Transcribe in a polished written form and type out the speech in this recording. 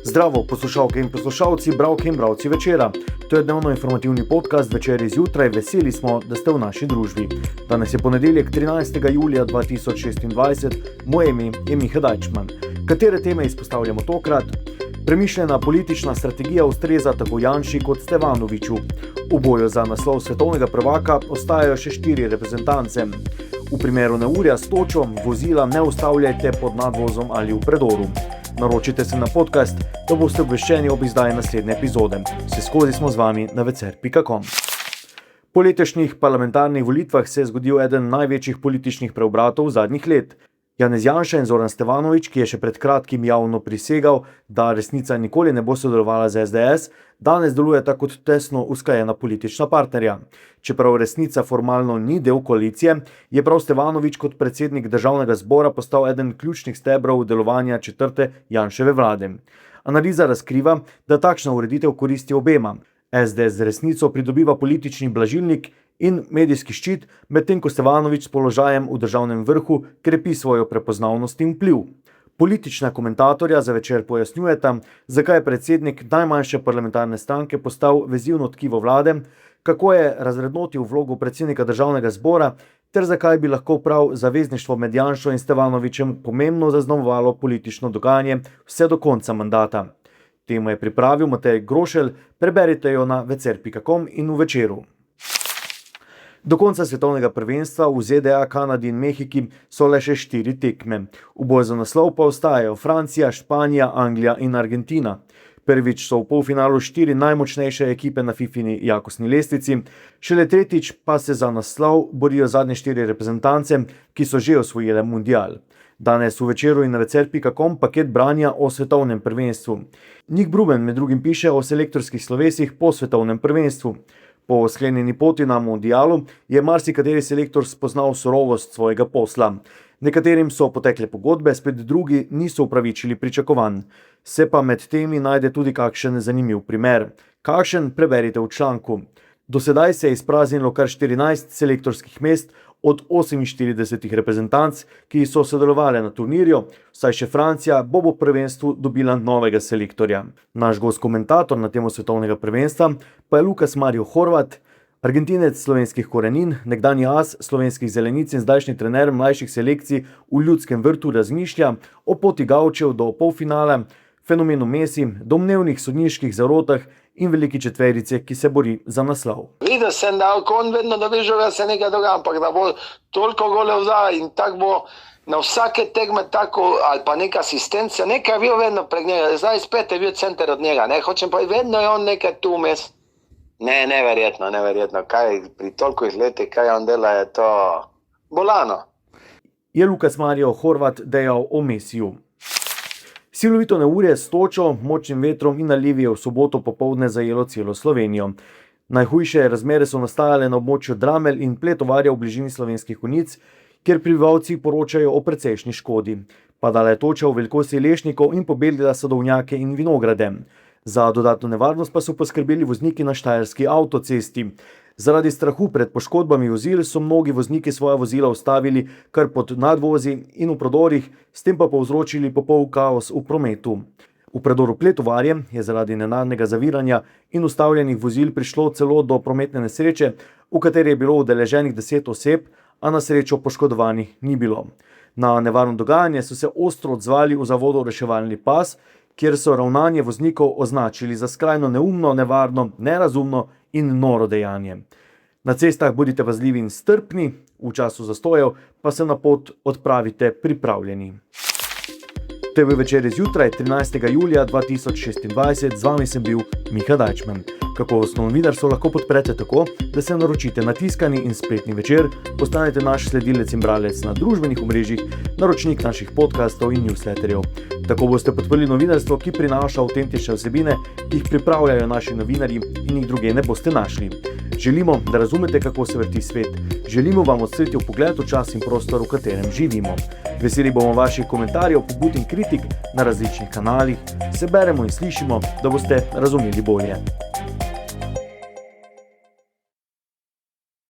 Zdravo, poslušalke in poslušalci, bralke in bralci večera. To je dnevno informativni podcast Večer zjutraj. Veseli smo, da ste v naši družbi. Danes je ponedeljek 13. julija 2026. Moje ime je Miha Dajčman. Katere teme izpostavljamo tokrat? Premišljena politična strategija ustreza tako Janši kot Stevanoviću. V boju za naslov svetovnega prvaka ostajajo še 4 reprezentance. V primeru neurja s točo vozila ne ustavljajte pod nadvozom ali v predoru. Naročite se na podcast, da boste obveščeni ob izdaji naslednje epizode. Vseskozi smo z vami na vecer.com. Po letošnjih parlamentarnih volitvah se je zgodil eden največjih političnih preobratov zadnjih let. Janez Janša in Zoran Stevanović, ki je še pred kratkim javno prisegal, da resnica nikoli ne bo sodelovala z SDS, danes delujeta kot tesno usklajena politična partnerja. Čeprav resnica formalno ni del koalicije, je prav Stevanović kot predsednik državnega zbora postal eden ključnih stebrov delovanja četrte Janševe vlade. Analiza razkriva, da takšna ureditev koristi obema. SDS z resnico pridobiva politični blažilnik in medijski ščit, medtem ko Stevanović s položajem v državnem vrhu krepi svojo prepoznavnost in vpliv. Politična komentatorja za Večer pojasnjujeta, zakaj je predsednik najmanjše parlamentarne stranke postal vezivno tkivo vlade, kako je razrednotil vlogo predsednika državnega zbora ter zakaj bi lahko prav zavezništvo med Janšo in Stevanovićem pomembno zaznamovalo politično dogajanje vse do konca mandata. Temo je pripravil Matej Grošelj, preberite jo na vecer.com in v Večeru. Do konca svetovnega prvenstva v ZDA, Kanadi in Mehiki so le še 4 tekme. V boj za naslov pa ostajajo Francija, Španija, Anglija in Argentina. Prvič so v polfinalu 4 najmočnejše ekipe na FIFIni jakostni lestvici, šele tretjič pa se za naslov borijo zadnje 4 reprezentance, ki so že osvojile mundial. Danes v Večeru in na vecer.com paket branja o svetovnem prvenstvu. Nik Bruben med drugim piše o selektorskih slovesih po svetovnem prvenstvu. Po sklenjeni poti na mundialu je marsikateri selektor spoznal surovost svojega posla. Nekaterim so potekle pogodbe, spet drugi niso upravičili pričakovanj. Se pa med temi najde tudi kakšen zanimiv primer. Kakšen, preberite v članku. Do sedaj se je izpraznilo kar 14 selektorskih mest od 48 reprezentanc, ki so sodelovali na turnirju, saj še Francija bo v prvenstvu dobila novega selektorja. Naš gost komentator na temo svetovnega prvenstva pa je Lukas Mario Horvat, Argentinec slovenskih korenin, nekdanji as slovenskih zelenic in zdajšnji trener mlajših selekcij v Ljudskem vrtu razmišlja o poti gavčev do polfinala, fenomenu Messi, domnevnih sodniških zarotah in veliki četverice, ki se bori za naslov. Videl sem, da on vedno dobižo, da se nekaj dogaja, ampak da bo toliko golev da in tako bo na vsake tekme tako, ali pa neka asistencija, nekaj je bil vedno prek njega, zdaj spet je bil center od njega, ne, hočem pa vedno je on nekaj tu vmes. Ne, neverjetno, kaj pri toliko letih, kaj on dela, je to bolano. Je Lukas Mario Horvat dejal o Messiju. Silovito neurje s točo, močnim vetrom in nalivi je v soboto popoldne zajelo celo Slovenijo. Najhujše razmere so nastajale na območju Dramelj in Pletovarja v bližini Slovenskih Konjic, kjer prebivalci poročajo o precejšnji škodi. Padala je toča v velikosti lešnikov in pobelila sadovnjake in vinograde. Za dodatno nevarnost pa so poskrbeli vozniki na štajerski avtocesti. Zaradi strahu pred poškodbami vozil so mnogi vozniki svoja vozila ustavili kar pod nadvozi in v predorih, s tem pa povzročili popoln kaos v prometu. V predoru Pletovarje je zaradi nenadnega zaviranja in ustavljenih vozil prišlo celo do prometne nesreče, v kateri je bilo udeleženih 10 oseb, a na srečo poškodovanih ni bilo. Na nevarno dogajanje so se ostro odzvali v zavodu reševalni pas, kjer so ravnanje voznikov označili za skrajno neumno, nevarno, nerazumno in noro dejanje. Na cestah bodite pazljivi in strpni, v času zastojev pa se na pot odpravite pripravljeni. To je bil Večer zjutraj 13. julija 2026, z vami sem bil Miha Dajčman. Kakovostno novinarstvo lahko podprete tako, da se naročite na tiskani in spletni Večer, postanete naš sledilec in bralec na družbenih omrežjih, naročnik naših podcastov in newsletterjev. Tako boste podprli novinarstvo, ki prinaša avtentične vsebine, ki jih pripravljajo naši novinarji in jih druge ne boste našli. Želimo, da razumete, kako se vrti svet. Želimo vam odstreti vpogled v čas in prostor, v katerem živimo. Veseli bomo vaših komentarjev, pobud in kritik na različnih kanalih. Se beremo in slišimo, da boste razumeli bolje.